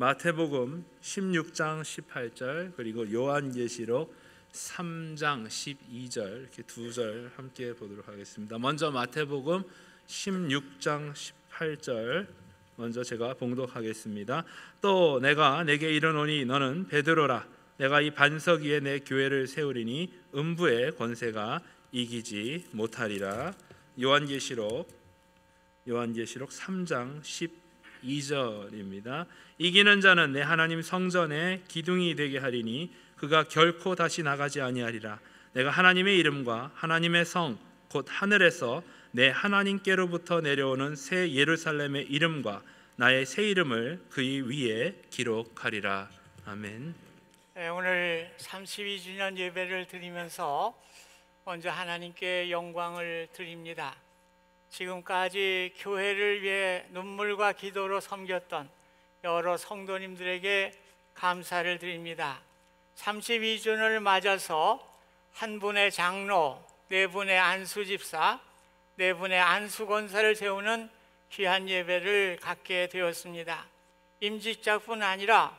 마태복음 16장 18절 그리고 요한계시록 3장 12절 이렇게 두 절 함께 보도록 하겠습니다. 먼저 마태복음 16장 18절 먼저 제가 봉독하겠습니다. 또 내가 내게 이르노니 너는 베드로라. 내가 이 반석 위에 내 교회를 세우리니 음부의 권세가 이기지 못하리라. 요한계시록 3장 12절입니다. 이기는 자는 내 하나님 성전의 기둥이 되게 하리니 그가 결코 다시 나가지 아니하리라. 내가 하나님의 이름과 하나님의 성 곧 하늘에서 내 하나님께로부터 내려오는 새 예루살렘의 이름과 나의 새 이름을 그의 위에 기록하리라. 아멘. 오늘 32주년 예배를 드리면서 먼저 하나님께 영광을 드립니다. 지금까지 교회를 위해 눈물과 기도로 섬겼던 여러 성도님들에게 감사를 드립니다. 32주년을 맞아서 한 분의 장로, 네 분의 안수집사, 네 분의 안수권사를 세우는 귀한 예배를 갖게 되었습니다. 임직자뿐 아니라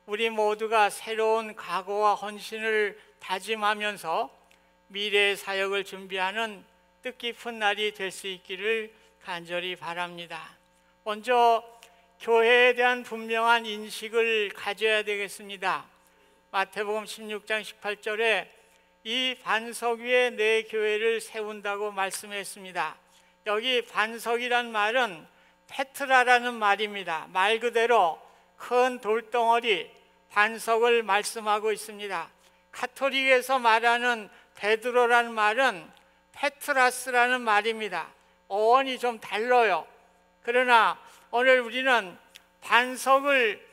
우리 모두가 새로운 각오와 헌신을 다짐하면서 미래의 사역을 준비하는 뜻깊은 날이 될 수 있기를 간절히 바랍니다. 먼저 교회에 대한 분명한 인식을 가져야 되겠습니다. 마태복음 16장 18절에 이 반석 위에 내 교회를 세운다고 말씀했습니다. 여기 반석이란 말은 페트라라는 말입니다. 말 그대로 큰 돌덩어리, 반석을 말씀하고 있습니다. 가톨릭에서 말하는 베드로라는 말은 페트라스라는 말입니다. 어원이 좀 달라요. 그러나 오늘 우리는 반석을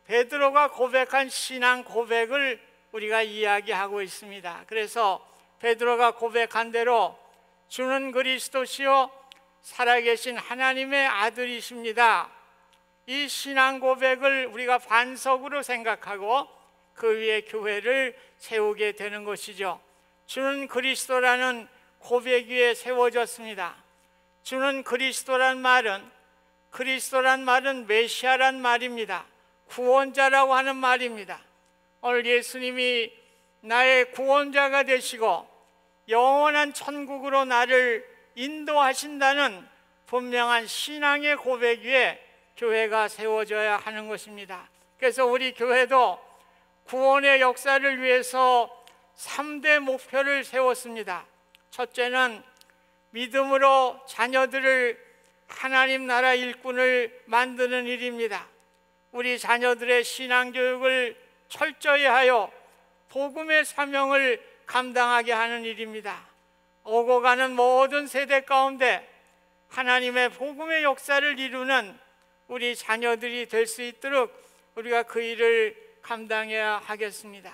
베드로가 고백한 신앙 고백을 우리가 이야기하고 있습니다. 그래서 베드로가 고백한 대로 주는 그리스도시요 살아계신 하나님의 아들이십니다. 이 신앙 고백을 우리가 반석으로 생각하고 그 위에 교회를 세우게 되는 것이죠. 주는 그리스도라는 고백 위에 세워졌습니다. 주는 그리스도란 말은 메시아란 말입니다. 구원자라고 하는 말입니다. 오늘 예수님이 나의 구원자가 되시고 영원한 천국으로 나를 인도하신다는 분명한 신앙의 고백 위에 교회가 세워져야 하는 것입니다. 그래서 우리 교회도 구원의 역사를 위해서 3대 목표를 세웠습니다. 첫째는 믿음으로 자녀들을 하나님 나라 일꾼을 만드는 일입니다. 우리 자녀들의 신앙교육을 철저히 하여 복음의 사명을 감당하게 하는 일입니다. 오고 가는 모든 세대 가운데 하나님의 복음의 역사를 이루는 우리 자녀들이 될 수 있도록 우리가 그 일을 감당해야 하겠습니다.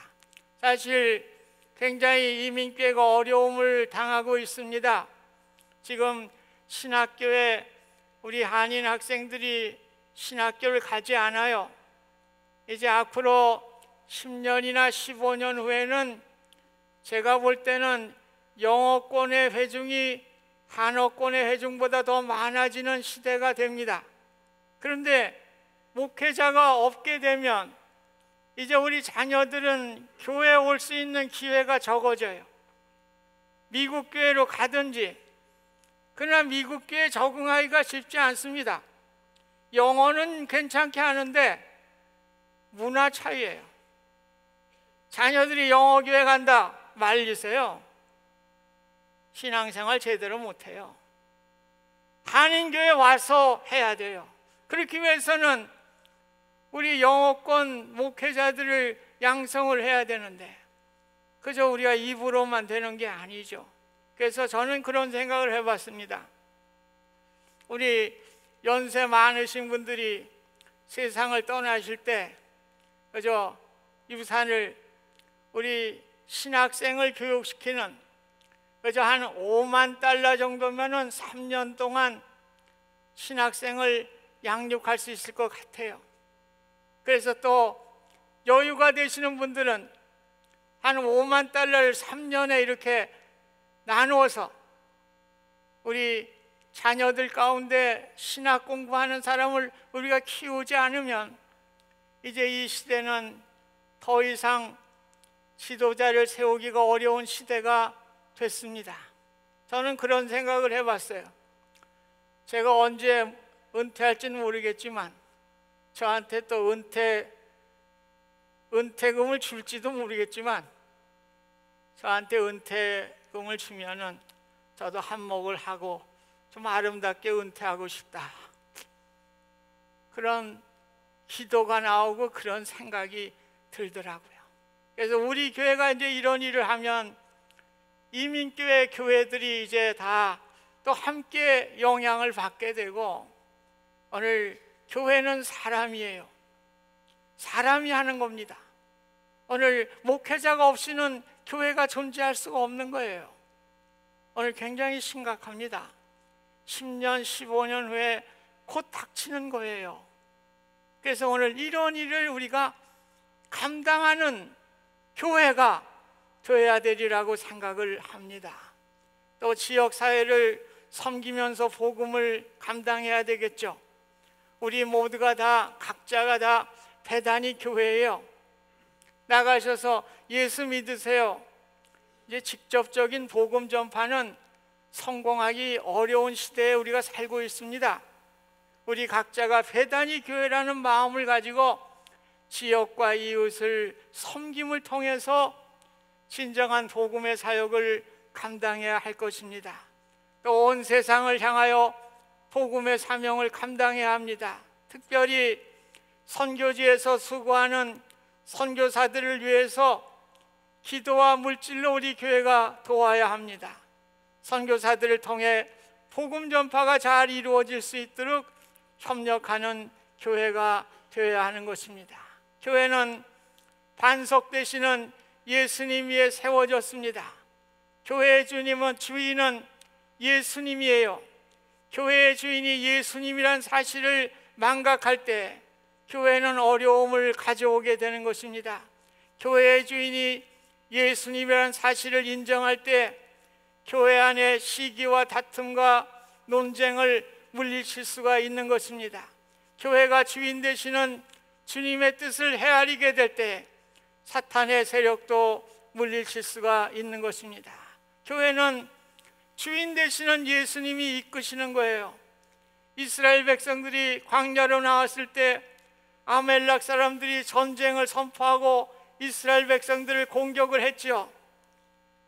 사실 굉장히 이민교회가 어려움을 당하고 있습니다. 지금 신학교에 우리 한인 학생들이 신학교를 가지 않아요. 이제 앞으로 10년이나 15년 후에는 제가 볼 때는 영어권의 회중이 한어권의 회중보다 더 많아지는 시대가 됩니다. 그런데 목회자가 없게 되면 이제 우리 자녀들은 교회에 올 수 있는 기회가 적어져요. 미국 교회로 가든지. 그러나 미국 교회에 적응하기가 쉽지 않습니다. 영어는 괜찮게 하는데 문화 차이예요. 자녀들이 영어 교회 간다 말리세요. 신앙생활 제대로 못해요. 한인교회 와서 해야 돼요. 그렇기 위해서는 우리 영어권 목회자들을 양성을 해야 되는데 그저 우리가 입으로만 되는 게 아니죠. 그래서 저는 그런 생각을 해봤습니다. 우리 연세 많으신 분들이 세상을 떠나실 때 그저 유산을 우리 신학생을 교육시키는 그저 한 5만 달러 정도면은 3년 동안 신학생을 양육할 수 있을 것 같아요. 그래서 또 여유가 되시는 분들은 한 5만 달러를 3년에 이렇게 나누어서 우리 자녀들 가운데 신학 공부하는 사람을 우리가 키우지 않으면 이제 이 시대는 더 이상 지도자를 세우기가 어려운 시대가 됐습니다. 저는 그런 생각을 해봤어요. 제가 언제 은퇴할지는 모르겠지만 저한테 또 은퇴금을 줄지도 모르겠지만 저한테 은퇴금을 주면은 저도 한몫을 하고 좀 아름답게 은퇴하고 싶다. 그런 기도가 나오고 그런 생각이 들더라고요. 그래서 우리 교회가 이제 이런 일을 하면 이민교회 교회들이 이제 다 또 함께 영향을 받게 되고, 오늘 교회는 사람이에요. 사람이 하는 겁니다. 오늘 목회자가 없이는 교회가 존재할 수가 없는 거예요. 오늘 굉장히 심각합니다. 10년, 15년 후에 곧 닥치는 거예요. 그래서 오늘 이런 일을 우리가 감당하는 교회가 되어야 되리라고 생각을 합니다. 또 지역사회를 섬기면서 복음을 감당해야 되겠죠. 우리 모두가 다, 각자가 다 배단이 교회예요. 나가셔서 예수 믿으세요. 이제 직접적인 복음 전파는 성공하기 어려운 시대에 우리가 살고 있습니다. 우리 각자가 배단이 교회라는 마음을 가지고 지역과 이웃을 섬김을 통해서 진정한 복음의 사역을 감당해야 할 것입니다. 또 온 세상을 향하여 복음의 사명을 감당해야 합니다. 특별히 선교지에서 수고하는 선교사들을 위해서 기도와 물질로 우리 교회가 도와야 합니다. 선교사들을 통해 복음 전파가 잘 이루어질 수 있도록 협력하는 교회가 되어야 하는 것입니다. 교회는 반석 되시는 예수님 위에 세워졌습니다. 교회의 주인은 예수님이에요. 교회의 주인이 예수님이란 사실을 망각할 때 교회는 어려움을 가져오게 되는 것입니다. 교회의 주인이 예수님이란 사실을 인정할 때 교회 안에 시기와 다툼과 논쟁을 물리칠 수가 있는 것입니다. 교회가 주인 되시는 주님의 뜻을 헤아리게 될 때 사탄의 세력도 물리칠 수가 있는 것입니다. 교회는 주인 되시는 예수님이 이끄시는 거예요. 이스라엘 백성들이 광야로 나왔을 때 아멜렉 사람들이 전쟁을 선포하고 이스라엘 백성들을 공격을 했죠.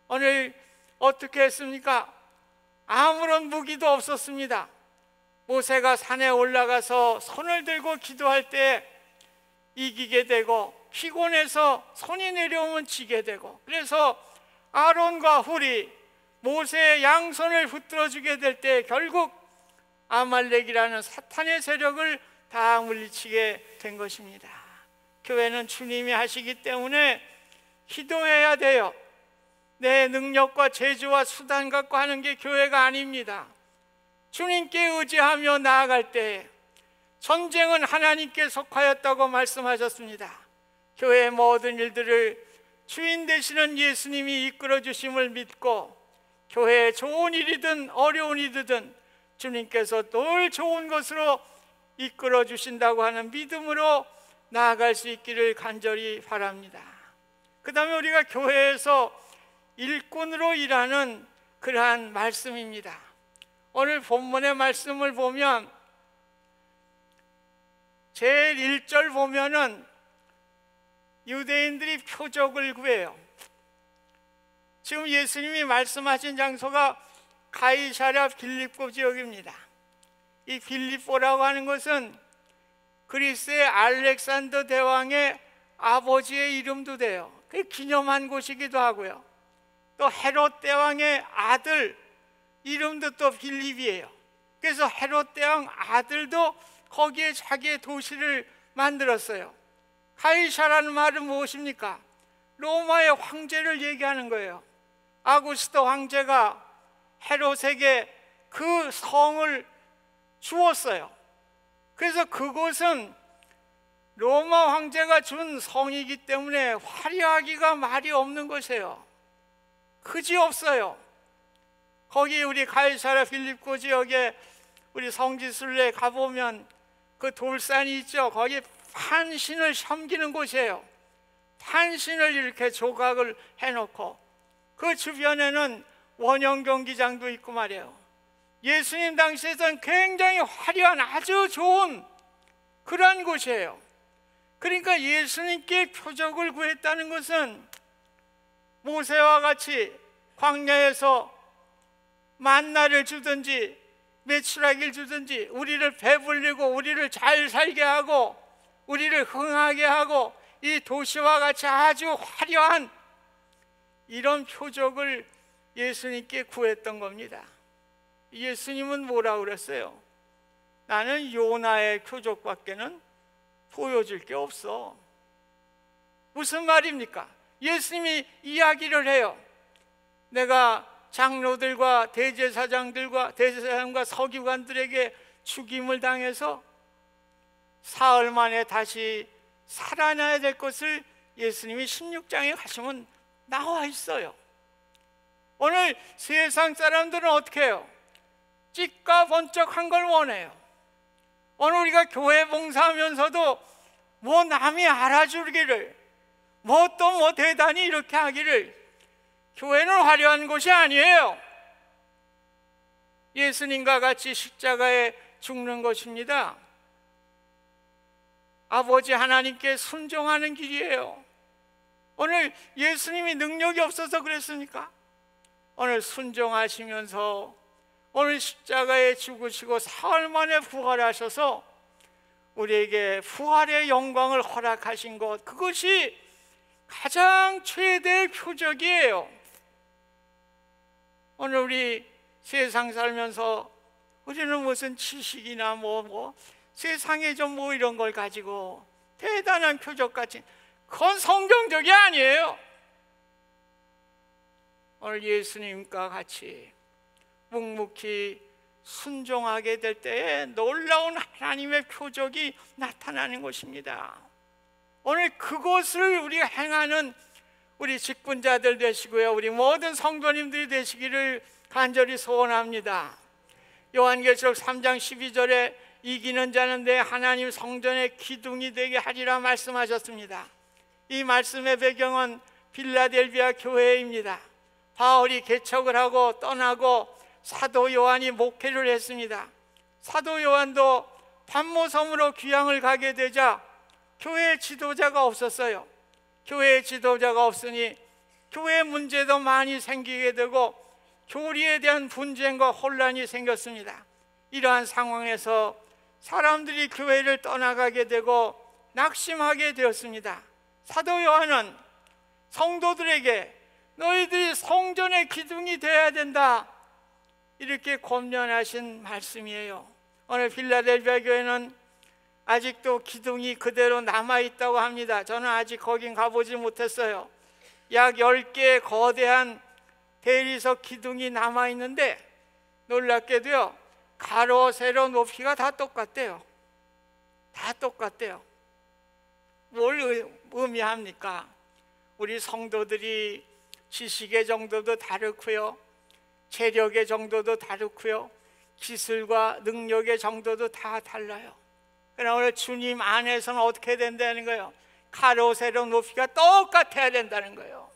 오늘 어떻게 했습니까? 아무런 무기도 없었습니다. 모세가 산에 올라가서 손을 들고 기도할 때 이기게 되고, 피곤해서 손이 내려오면 지게 되고, 그래서 아론과 훌이 모세의 양손을 붙들어주게 될 때 결국 아말렉이라는 사탄의 세력을 다 물리치게 된 것입니다. 교회는 주님이 하시기 때문에 기도해야 돼요. 내 능력과 재주와 수단 갖고 하는 게 교회가 아닙니다. 주님께 의지하며 나아갈 때 전쟁은 하나님께 속하였다고 말씀하셨습니다. 교회의 모든 일들을 주인 되시는 예수님이 이끌어 주심을 믿고, 교회에 좋은 일이든 어려운 일이든 주님께서 늘 좋은 것으로 이끌어 주신다고 하는 믿음으로 나아갈 수 있기를 간절히 바랍니다. 그 다음에 우리가 교회에서 일꾼으로 일하는 그러한 말씀입니다. 오늘 본문의 말씀을 보면 제일 1절 보면은 유대인들이 표적을 구해요. 지금 예수님이 말씀하신 장소가 가이사랴 빌립보 지역입니다. 이 빌립보라고 하는 것은 그리스의 알렉산더 대왕의 아버지의 이름도 돼요. 그 기념한 곳이기도 하고요. 또 헤롯 대왕의 아들 이름도 또 빌립이에요. 그래서 헤롯 대왕 아들도 거기에 자기의 도시를 만들었어요. 가이사라는 말은 무엇입니까? 로마의 황제를 얘기하는 거예요. 아구스도 황제가 헤롯에게 그 성을 주었어요. 그래서 그곳은 로마 황제가 준 성이기 때문에 화려하기가 말이 없는 것이에요. 그지없어요. 거기 우리 가이사랴 빌립보 지역에 우리 성지순례 가보면 그 돌산이 있죠. 거기 탄신을 섬기는 곳이에요. 탄신을 이렇게 조각을 해놓고 그 주변에는 원형 경기장도 있고 말이에요. 예수님 당시에는 굉장히 화려한 아주 좋은 그러한 곳이에요. 그러니까 예수님께 표적을 구했다는 것은 모세와 같이 광야에서 만나를 주든지 메추라기를 주든지 우리를 배불리고 우리를 잘 살게 하고 우리를 흥하게 하고 이 도시와 같이 아주 화려한 이런 표적을 예수님께 구했던 겁니다. 예수님은 뭐라고 그랬어요? 나는 요나의 표적밖에는 보여줄 게 없어. 무슨 말입니까? 예수님이 이야기를 해요. 내가 장로들과 대제사장과 서기관들에게 죽임을 당해서 사흘 만에 다시 살아나야 될 것을 예수님이 16장에 가시면 나와 있어요. 오늘 세상 사람들은 어떻게 해요? 찌까 번쩍한 걸 원해요. 오늘 우리가 교회 봉사하면서도 뭐 남이 알아주기를 뭐 대단히 이렇게 하기를, 교회는 화려한 곳이 아니에요. 예수님과 같이 십자가에 죽는 것입니다. 아버지 하나님께 순종하는 길이에요. 오늘 예수님이 능력이 없어서 그랬습니까? 오늘 순종하시면서 오늘 십자가에 죽으시고 사흘 만에 부활하셔서 우리에게 부활의 영광을 허락하신 것, 그것이 가장 최대의 표적이에요. 오늘 우리 세상 살면서 우리는 무슨 지식이나 세상에 좀 이런 걸 가지고 대단한 표적같이, 그건 성경적이 아니에요. 오늘 예수님과 같이 묵묵히 순종하게 될 때에 놀라운 하나님의 표적이 나타나는 것입니다. 오늘 그것을 우리가 행하는 우리 직분자들 되시고요, 우리 모든 성도님들이 되시기를 간절히 소원합니다. 요한계시록 3장 12절에 이기는 자는 내 하나님 성전의 기둥이 되게 하리라 말씀하셨습니다. 이 말씀의 배경은 빌라델비아 교회입니다. 바울이 개척을 하고 떠나고 사도 요한이 목회를 했습니다. 사도 요한도 반모섬으로 귀향을 가게 되자 교회 지도자가 없었어요. 교회 지도자가 없으니 교회 문제도 많이 생기게 되고 교리에 대한 분쟁과 혼란이 생겼습니다. 이러한 상황에서 사람들이 교회를 떠나가게 되고 낙심하게 되었습니다. 사도 요한은 성도들에게 너희들이 성전의 기둥이 되어야 된다, 이렇게 권면하신 말씀이에요. 오늘 필라델피아 교회는 아직도 기둥이 그대로 남아있다고 합니다. 저는 아직 거긴 가보지 못했어요. 약 10개의 거대한 대리석 기둥이 남아있는데 놀랍게도요, 가로 세로 높이가 다 똑같대요. 다 똑같대요. 뭘 의미합니까? 우리 성도들이 지식의 정도도 다르고요, 체력의 정도도 다르고요, 기술과 능력의 정도도 다 달라요. 그러나 오늘 주님 안에서는 어떻게 된다는 거예요? 가로 세로 높이가 똑같아야 된다는 거예요.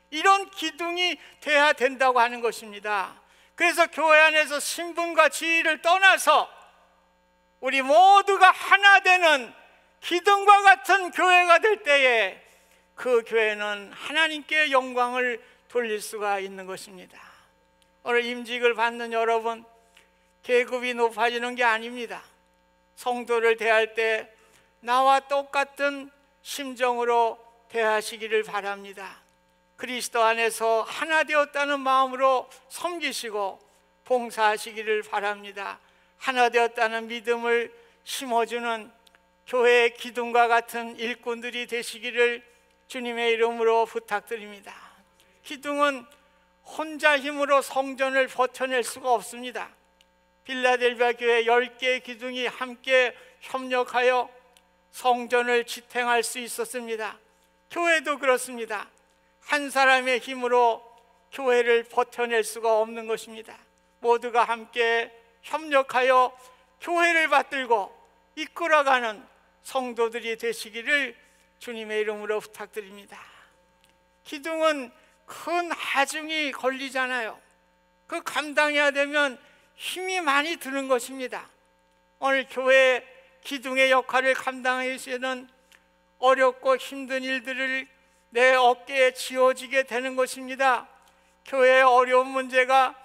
이런 기둥이 돼야 된다고 하는 것입니다. 그래서 교회 안에서 신분과 지위를 떠나서 우리 모두가 하나 되는 기둥과 같은 교회가 될 때에 그 교회는 하나님께 영광을 돌릴 수가 있는 것입니다. 오늘 임직을 받는 여러분, 계급이 높아지는 게 아닙니다. 성도를 대할 때 나와 똑같은 심정으로 대하시기를 바랍니다. 그리스도 안에서 하나 되었다는 마음으로 섬기시고 봉사하시기를 바랍니다. 하나 되었다는 믿음을 심어주는 교회의 기둥과 같은 일꾼들이 되시기를 주님의 이름으로 부탁드립니다. 기둥은 혼자 힘으로 성전을 버텨낼 수가 없습니다. 빌라델비아 교회 10개의 기둥이 함께 협력하여 성전을 지탱할 수 있었습니다. 교회도 그렇습니다. 한 사람의 힘으로 교회를 버텨낼 수가 없는 것입니다. 모두가 함께 협력하여 교회를 받들고 이끌어가는 성도들이 되시기를 주님의 이름으로 부탁드립니다. 기둥은 큰 하중이 걸리잖아요. 그 감당해야 되면 힘이 많이 드는 것입니다. 오늘 교회 기둥의 역할을 감당하기 위해서는 어렵고 힘든 일들을 내 어깨에 지어지게 되는 것입니다. 교회의 어려운 문제가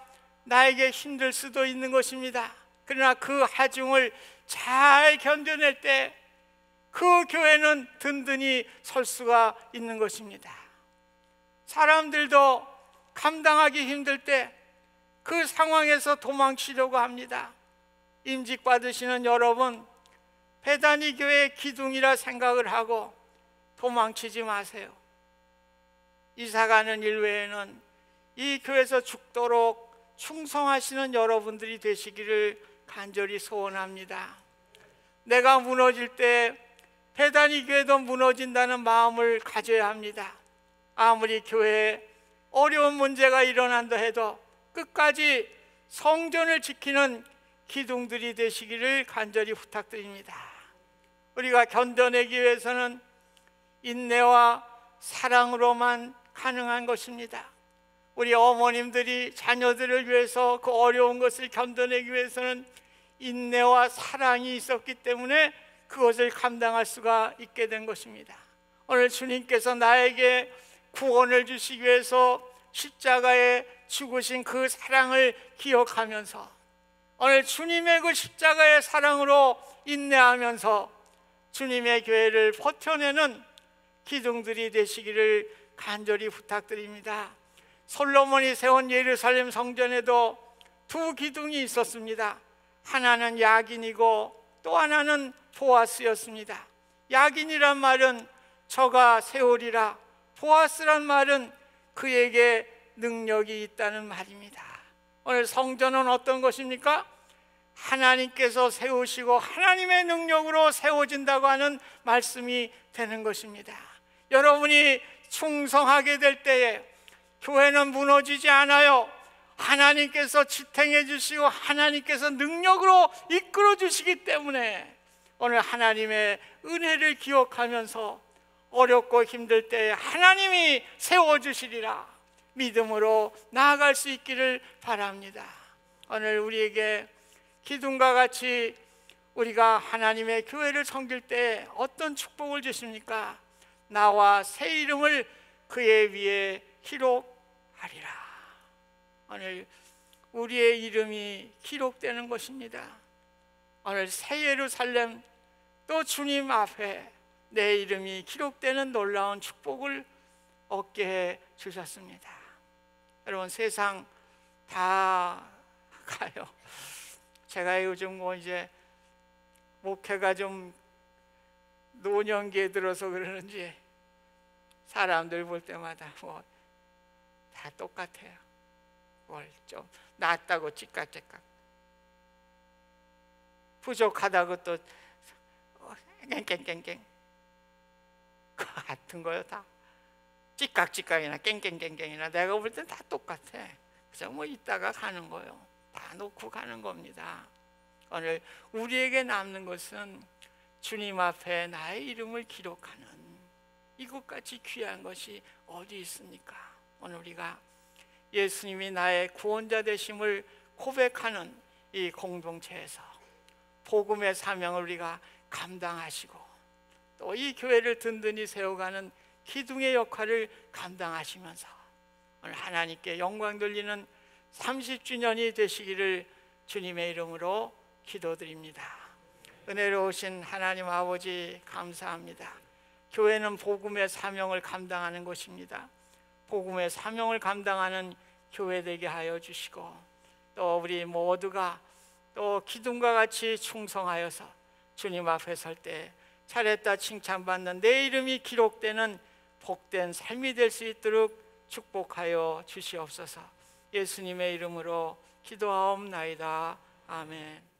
나에게 힘들 수도 있는 것입니다. 그러나 그 하중을 잘 견뎌낼 때 그 교회는 든든히 설 수가 있는 것입니다. 사람들도 감당하기 힘들 때 그 상황에서 도망치려고 합니다. 임직 받으시는 여러분, 베다니 교회의 기둥이라 생각을 하고 도망치지 마세요. 이사가는 일 외에는 이 교회에서 죽도록 충성하시는 여러분들이 되시기를 간절히 소원합니다. 내가 무너질 때 베다니 교회도 무너진다는 마음을 가져야 합니다. 아무리 교회에 어려운 문제가 일어난다 해도 끝까지 성전을 지키는 기둥들이 되시기를 간절히 부탁드립니다. 우리가 견뎌내기 위해서는 인내와 사랑으로만 가능한 것입니다. 우리 어머님들이 자녀들을 위해서 그 어려운 것을 견뎌내기 위해서는 인내와 사랑이 있었기 때문에 그것을 감당할 수가 있게 된 것입니다. 오늘 주님께서 나에게 구원을 주시기 위해서 십자가에 죽으신 그 사랑을 기억하면서 오늘 주님의 그 십자가의 사랑으로 인내하면서 주님의 교회를 버텨내는 기둥들이 되시기를 간절히 부탁드립니다. 솔로몬이 세운 예루살렘 성전에도 두 기둥이 있었습니다. 하나는 야긴이고 또 하나는 보아스였습니다. 야긴이란 말은 저가 세우리라, 보아스란 말은 그에게 능력이 있다는 말입니다. 오늘 성전은 어떤 것입니까? 하나님께서 세우시고 하나님의 능력으로 세워진다고 하는 말씀이 되는 것입니다. 여러분이 충성하게 될 때에 교회는 무너지지 않아요. 하나님께서 지탱해 주시고 하나님께서 능력으로 이끌어 주시기 때문에 오늘 하나님의 은혜를 기억하면서 어렵고 힘들 때 하나님이 세워주시리라 믿음으로 나아갈 수 있기를 바랍니다. 오늘 우리에게 기둥과 같이 우리가 하나님의 교회를 섬길 때 어떤 축복을 주십니까? 나와 새 이름을 그의 위에 기록하리라. 오늘 우리의 이름이 기록되는 것입니다. 오늘 새 예루살렘 또 주님 앞에 내 이름이 기록되는 놀라운 축복을 얻게 해 주셨습니다. 여러분, 세상 다 가요. 제가 요즘 이제 목회가 좀 노년기에 들어서 그러는지 사람들 볼 때마다 다 똑같아요. 뭘 좀 낫다고 찌깍찌깍, 부족하다고 또 깽깽깽깽 같은 거요. 다 찌깍찌깍이나 깽깽깽깽이나 내가 볼 땐 다 똑같아. 그래서 있다가 가는 거요. 다 놓고 가는 겁니다. 오늘 우리에게 남는 것은 주님 앞에 나의 이름을 기록하는 이것같이 귀한 것이 어디 있습니까? 오늘 우리가 예수님이 나의 구원자 되심을 고백하는 이 공동체에서 복음의 사명을 우리가 감당하시고 또 이 교회를 든든히 세워가는 기둥의 역할을 감당하시면서 오늘 하나님께 영광 돌리는 30주년이 되시기를 주님의 이름으로 기도드립니다. 은혜로우신 하나님 아버지, 감사합니다. 교회는 복음의 사명을 감당하는 것입니다. 복음의 사명을 감당하는 교회 되게 하여 주시고 또 우리 모두가 또 기둥과 같이 충성하여서 주님 앞에 설 때 잘했다 칭찬받는 내 이름이 기록되는 복된 삶이 될 수 있도록 축복하여 주시옵소서. 예수님의 이름으로 기도하옵나이다. 아멘.